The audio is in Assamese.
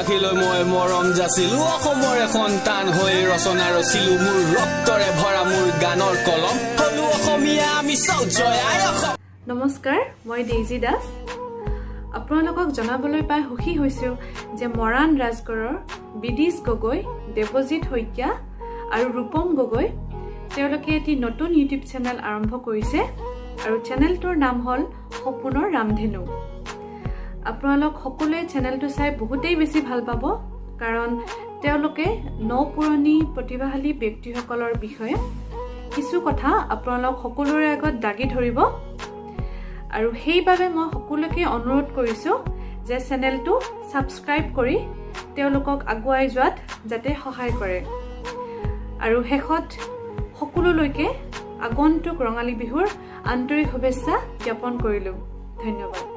আখিলৈ মই মৰম যাচিলো অসমৰ সন্তান হৈ ৰচনা ৰচিলো মোৰ ৰক্তৰে ভৰা মোৰ গানৰ কলম হলো অসমীয়া আমি চাও জয় আই অসম নমস্কাৰ মই ডেইজি দাস আপোনালোকক জনাবলৈ পাই সুখী হৈছো যে মৰাণ ৰাজগড়ৰ বিদিশ গগৈ দেৱজিৎ শইকীয়া আৰু ৰূপম গগৈ তেওঁলোকে এটি নতুন ইউটিউব চেনেল আৰম্ভ কৰিছে আৰু চেনেলটোৰ নাম হ'ল সপোনৰ ৰামধেনু আপোনালোক সকলোৱে চেনেলটো চাই বহুতেই বেছি ভাল পাব কাৰণ তেওঁলোকে নপুৰণি প্ৰতিভাশালী ব্যক্তিসকলৰ বিষয়ে কিছু কথা আপোনালোক সকলোৰে আগত দাগি ধৰিব আৰু সেইবাবে মই সকলোকে অনুৰোধ কৰিছো যে চেনেলটো সাবস্ক্ৰাইব কৰি তেওঁলোকক আগুৱাই যোৱাত যাতে সহায় কৰে আৰু শেষত সকলোলৈকে আগন্তুক ৰঙালী বিহুৰ আন্তৰিক শুভেচ্ছা জ্ঞাপন কৰিলো ধন্যবাদ